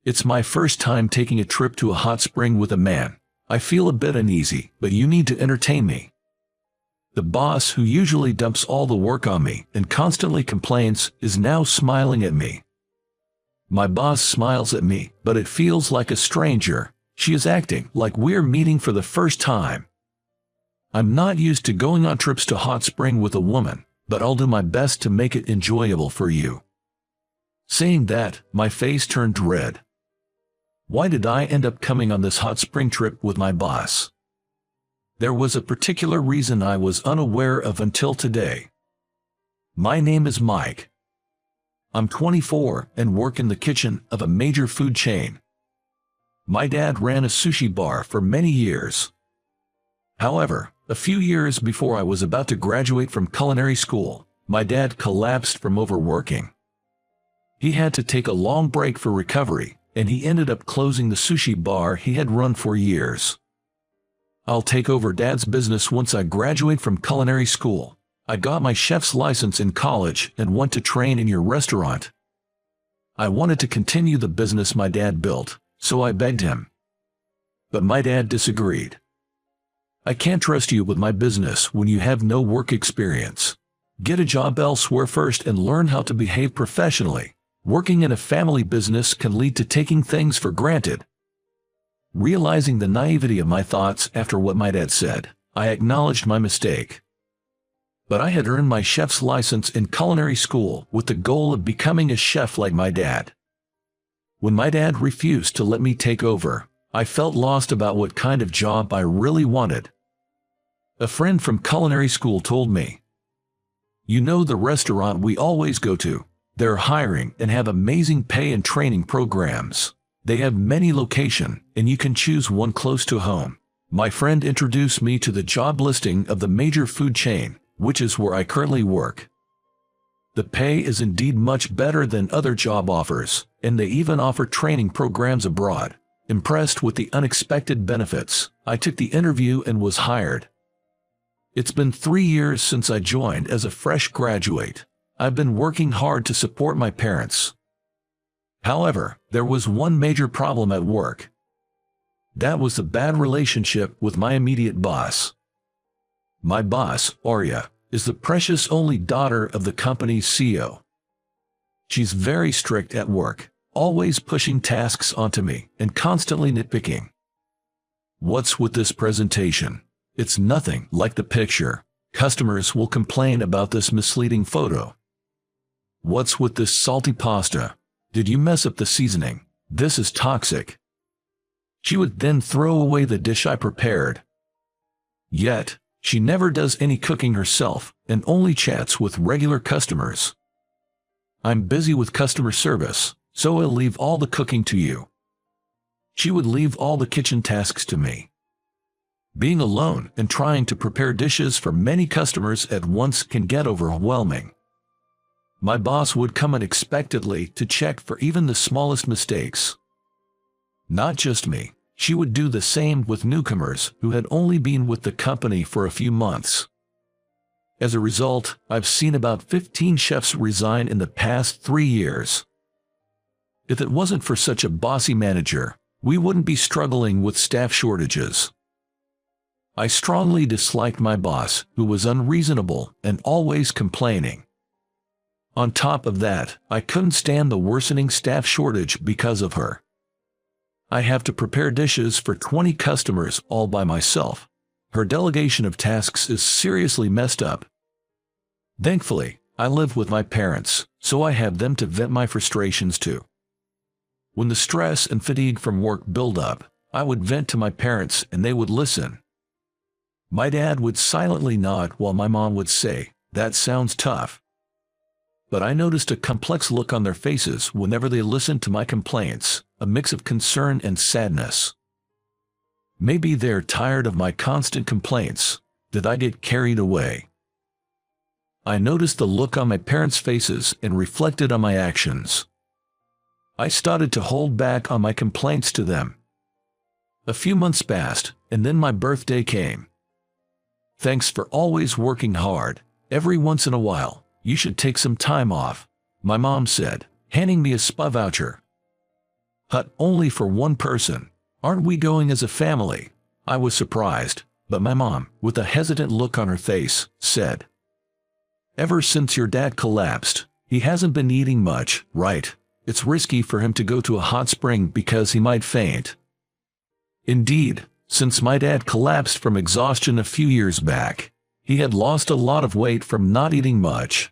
It's my first time taking a trip to a hot spring with a man. I feel a bit uneasy, but you need to entertain me. The boss, who usually dumps all the work on me and constantly complains, is now smiling at me. My boss smiles at me, but it feels like a stranger. She is acting like we're meeting for the first time. I'm not used to going on trips to hot spring with a woman, but I'll do my best to make it enjoyable for you. Saying that, my face turned red. Why did I end up coming on this hot spring trip with my boss? There was a particular reason I was unaware of until today. My name is Mike. I'm 24 and work in the kitchen of a major food chain. My dad ran a sushi bar for many years. However, a few years before I was about to graduate from culinary school, my dad collapsed from overworking. He had to take a long break for recovery, and he ended up closing the sushi bar he had run for years. I'll take over Dad's business once I graduate from culinary school. I got my chef's license in college and want to train in your restaurant. I wanted to continue the business my dad built, so I begged him. But my dad disagreed. I can't trust you with my business when you have no work experience. Get a job elsewhere first and learn how to behave professionally. Working in a family business can lead to taking things for granted. Realizing the naivety of my thoughts after what my dad said, I acknowledged my mistake. But I had earned my chef's license in culinary school with the goal of becoming a chef like my dad. When my dad refused to let me take over, I felt lost about what kind of job I really wanted. A friend from culinary school told me, "You know the restaurant we always go to? They're hiring and have amazing pay and training programs. They have many locations, and you can choose one close to home." My friend introduced me to the job listing of the major food chain, which is where I currently work. The pay is indeed much better than other job offers, and they even offer training programs abroad. Impressed with the unexpected benefits, I took the interview and was hired. It's been 3 years since I joined as a fresh graduate. I've been working hard to support my parents. However, there was one major problem at work. That was the bad relationship with my immediate boss. My boss, Arya, is the precious only daughter of the company's CEO. She's very strict at work, always pushing tasks onto me and constantly nitpicking. What's with this presentation? It's nothing like the picture. Customers will complain about this misleading photo. What's with this salty pasta? Did you mess up the seasoning? This is toxic. She would then throw away the dish I prepared. Yet, she never does any cooking herself and only chats with regular customers. I'm busy with customer service, so I'll leave all the cooking to you. She would leave all the kitchen tasks to me. Being alone and trying to prepare dishes for many customers at once can get overwhelming. My boss would come unexpectedly to check for even the smallest mistakes. Not just me, she would do the same with newcomers who had only been with the company for a few months. As a result, I've seen about 15 chefs resign in the past 3 years. If it wasn't for such a bossy manager, we wouldn't be struggling with staff shortages. I strongly disliked my boss, who was unreasonable and always complaining. On top of that, I couldn't stand the worsening staff shortage because of her. I have to prepare dishes for 20 customers all by myself. Her delegation of tasks is seriously messed up. Thankfully, I live with my parents, so I have them to vent my frustrations to. When the stress and fatigue from work build up, I would vent to my parents and they would listen. My dad would silently nod while my mom would say, "That sounds tough." But I noticed a complex look on their faces whenever they listened to my complaints, a mix of concern and sadness. Maybe they're tired of my constant complaints. Did I get carried away? I noticed the look on my parents' faces and reflected on my actions. I started to hold back on my complaints to them. A few months passed, and then my birthday came. "Thanks for always working hard. Every once in a while, you should take some time off," my mom said, handing me a spa voucher. Hut only for one person. Aren't we going as a family? I was surprised, but my mom, with a hesitant look on her face, said, "Ever since your dad collapsed, he hasn't been eating much, right? It's risky for him to go to a hot spring because he might faint." Indeed, since my dad collapsed from exhaustion a few years back, he had lost a lot of weight from not eating much.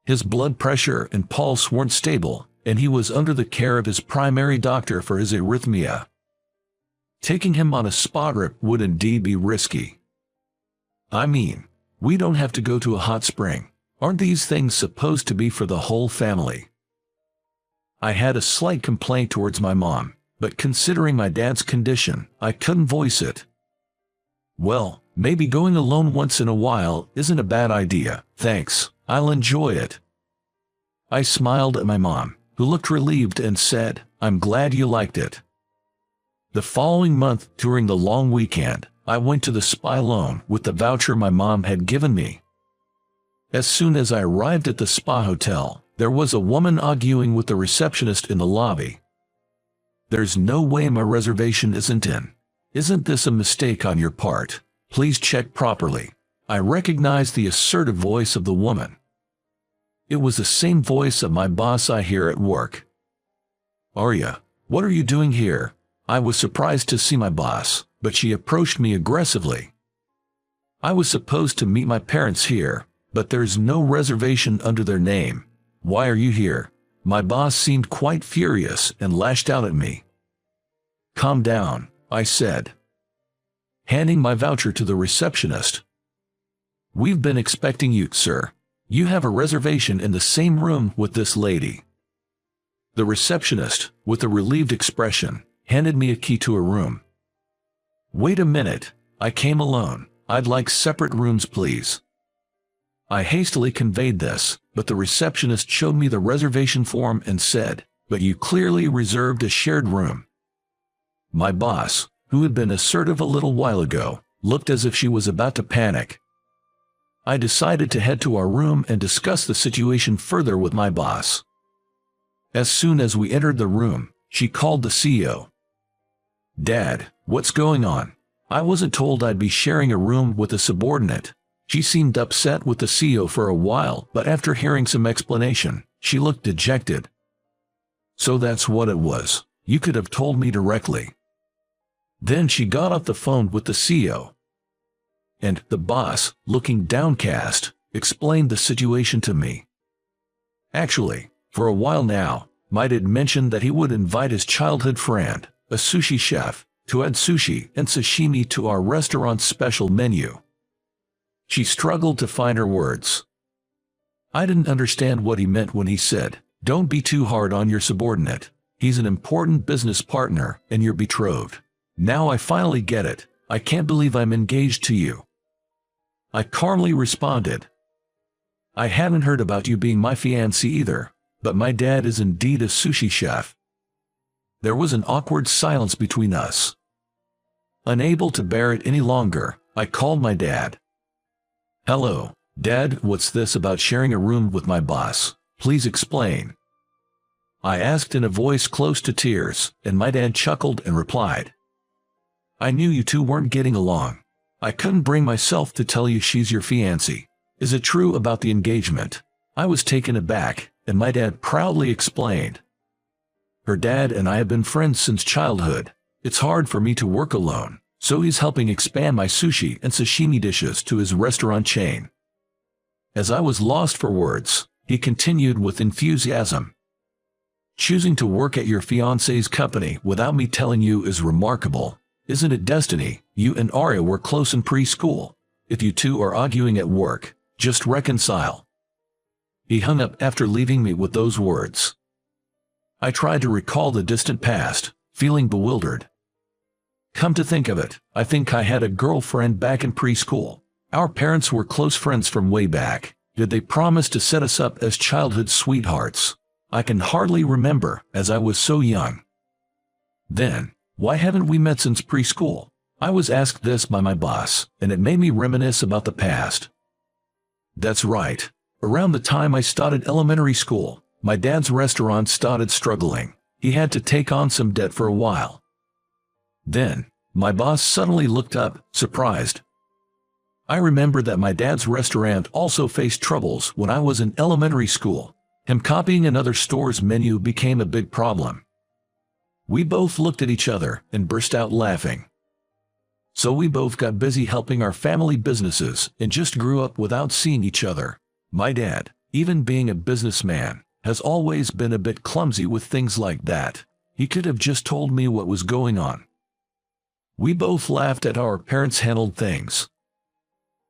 His blood pressure and pulse weren't stable, and he was under the care of his primary doctor for his arrhythmia. Taking him on a spa trip would indeed be risky. I mean, we don't have to go to a hot spring. Aren't these things supposed to be for the whole family? I had a slight complaint towards my mom, but considering my dad's condition, I couldn't voice it. "Well, maybe going alone once in a while isn't a bad idea, thanks, I'll enjoy it." I smiled at my mom, who looked relieved and said, "I'm glad you liked it." The following month, during the long weekend, I went to the spa alone with the voucher my mom had given me. As soon as I arrived at the spa hotel, there was a woman arguing with the receptionist in the lobby. "There's no way my reservation isn't in. Isn't this a mistake on your part? Please check properly." I recognized the assertive voice of the woman. It was the same voice of my boss I hear at work. "Arya, what are you doing here?" I was surprised to see my boss, but she approached me aggressively. "I was supposed to meet my parents here, but there's no reservation under their name. Why are you here?" My boss seemed quite furious and lashed out at me. "Calm down," I said, handing my voucher to the receptionist. "We've been expecting you, sir. You have a reservation in the same room with this lady." The receptionist, with a relieved expression, handed me a key to a room. "Wait a minute, I came alone. I'd like separate rooms, please." I hastily conveyed this, but the receptionist showed me the reservation form and said, "But you clearly reserved a shared room." My boss, who had been assertive a little while ago, looked as if she was about to panic. I decided to head to our room and discuss the situation further with my boss. As soon as we entered the room, she called the CEO. "Dad, what's going on? I wasn't told I'd be sharing a room with a subordinate." She seemed upset with the CEO for a while, but after hearing some explanation, she looked dejected. "So that's what it was. You could have told me directly." Then she got off the phone with the CEO. And the boss, looking downcast, explained the situation to me. Actually, for a while now, Mike had mentioned that he would invite his childhood friend, a sushi chef, to add sushi and sashimi to our restaurant's special menu. She struggled to find her words. I didn't understand what he meant when he said, "Don't be too hard on your subordinate. He's an important business partner and you're betrothed." Now I finally get it. I can't believe I'm engaged to you. I calmly responded. "I haven't heard about you being my fiancé either, but my dad is indeed a sushi chef." There was an awkward silence between us. Unable to bear it any longer, I called my dad. "Hello, Dad, what's this about sharing a room with my boss? Please explain." I asked in a voice close to tears, and my dad chuckled and replied, "I knew you two weren't getting along. I couldn't bring myself to tell you she's your fiancée. Is it true about the engagement?" I was taken aback, and my dad proudly explained. "Her dad and I have been friends since childhood. It's hard for me to work alone, so he's helping expand my sushi and sashimi dishes to his restaurant chain." As I was lost for words, he continued with enthusiasm. "Choosing to work at your fiancé's company without me telling you is remarkable. Isn't it destiny? You and Arya were close in preschool. If you two are arguing at work, just reconcile." He hung up after leaving me with those words. I tried to recall the distant past, feeling bewildered. Come to think of it, I think I had a girlfriend back in preschool. Our parents were close friends from way back. Did they promise to set us up as childhood sweethearts? I can hardly remember, as I was so young. Then, why haven't we met since preschool? I was asked this by my boss, and it made me reminisce about the past. That's right. Around the time I started elementary school, my dad's restaurant started struggling. he had to take on some debt for a while. Then, my boss suddenly looked up, surprised. I remember that my dad's restaurant also faced troubles when I was in elementary school. Him copying another store's menu became a big problem. We both looked at each other and burst out laughing. So we both got busy helping our family businesses and just grew up without seeing each other. My dad, even being a businessman, has always been a bit clumsy with things like that. He could have just told me what was going on. We both laughed at how our parents handled things.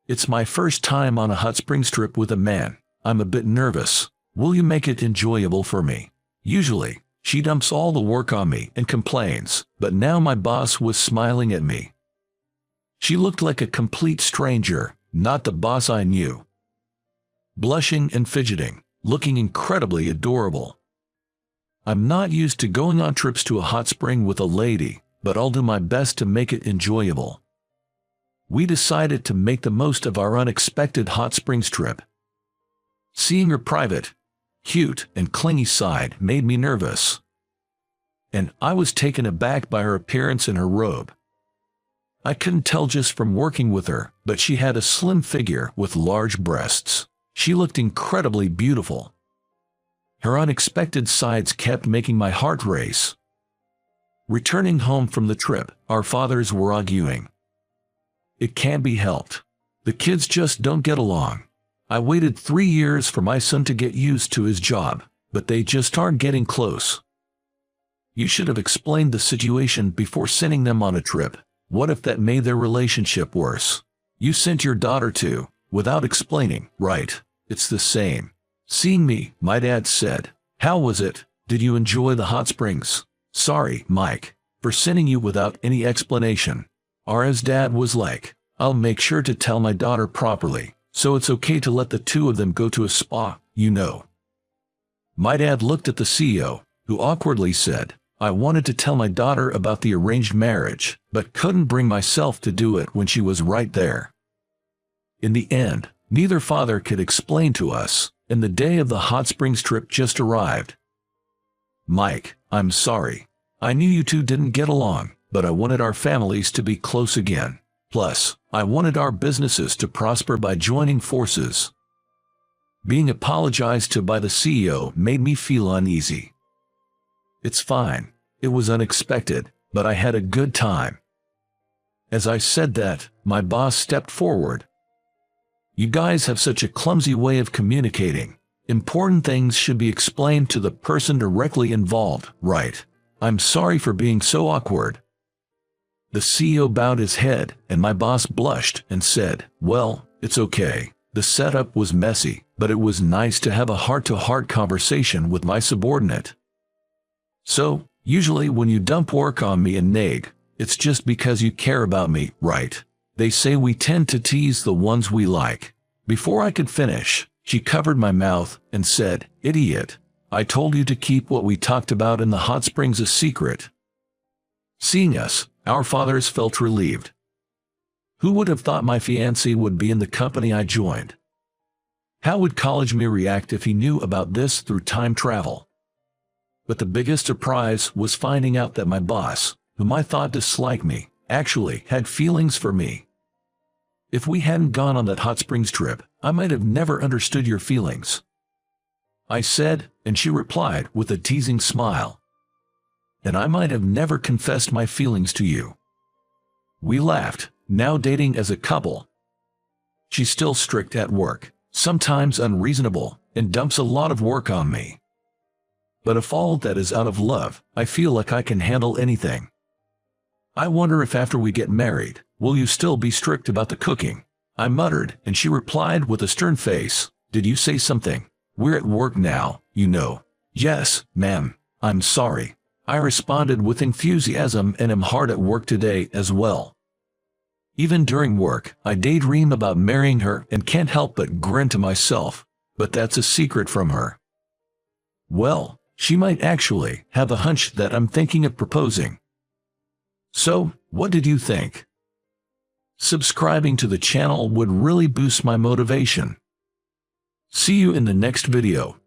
It's my first time on a hot springs trip with a man. I'm a bit nervous. Will you make it enjoyable for me? Usually, she dumps all the work on me and complains, but now my boss was smiling at me. She looked like a complete stranger, not the boss I knew. Blushing and fidgeting, looking incredibly adorable. I'm not used to going on trips to a hot spring with a lady, but I'll do my best to make it enjoyable. We decided to make the most of our unexpected hot springs trip. Seeing her private, cute, and clingy side made me nervous. And I was taken aback by her appearance in her robe. I couldn't tell just from working with her, but she had a slim figure with large breasts. She looked incredibly beautiful. Her unexpected sides kept making my heart race. Returning home from the trip, our fathers were arguing. It can't be helped. The kids just don't get along. I waited 3 years for my son to get used to his job, but they just aren't getting close. You should have explained the situation before sending them on a trip. What if that made their relationship worse? You sent your daughter to, without explaining, right? It's the same. Seeing me, my dad said. How was it? Did you enjoy the hot springs? Sorry, Mike, for sending you without any explanation. Ara's dad was like, I'll make sure to tell my daughter properly, so it's okay to let the two of them go to a spa, you know. My dad looked at the CEO, who awkwardly said, I wanted to tell my daughter about the arranged marriage, but couldn't bring myself to do it when she was right there. In the end, neither father could explain to us, and the day of the hot springs trip just arrived. Mike, I'm sorry. I knew you two didn't get along, but I wanted our families to be close again. Plus, I wanted our businesses to prosper by joining forces. Being apologized to by the CEO made me feel uneasy. It's fine. It was unexpected, but I had a good time. As I said that, my boss stepped forward. You guys have such a clumsy way of communicating. Important things should be explained to the person directly involved, right? I'm sorry for being so awkward. The CEO bowed his head, and my boss blushed and said, well, it's okay. The setup was messy, but it was nice to have a heart-to-heart conversation with my subordinate. So, usually when you dump work on me and nag, it's just because you care about me, right? They say we tend to tease the ones we like. Before I could finish, she covered my mouth and said, idiot, I told you to keep what we talked about in the hot springs a secret. Seeing us, our fathers felt relieved. Who would have thought my fiancé would be in the company I joined? How would college me react if he knew about this through time travel? But the biggest surprise was finding out that my boss, whom I thought disliked me, actually had feelings for me. If we hadn't gone on that hot springs trip, I might have never understood your feelings. I said, and she replied with a teasing smile. And I might have never confessed my feelings to you. We laughed, now dating as a couple. She's still strict at work, sometimes unreasonable, and dumps a lot of work on me. But if all that is out of love, I feel like I can handle anything. I wonder if after we get married, will you still be strict about the cooking? I muttered, and she replied with a stern face, did you say something? We're at work now, you know. Yes, ma'am, I'm sorry. I responded with enthusiasm and am hard at work today as well. Even during work, I daydream about marrying her and can't help but grin to myself, but that's a secret from her. Well, she might actually have a hunch that I'm thinking of proposing. So, what did you think? Subscribing to the channel would really boost my motivation. See you in the next video.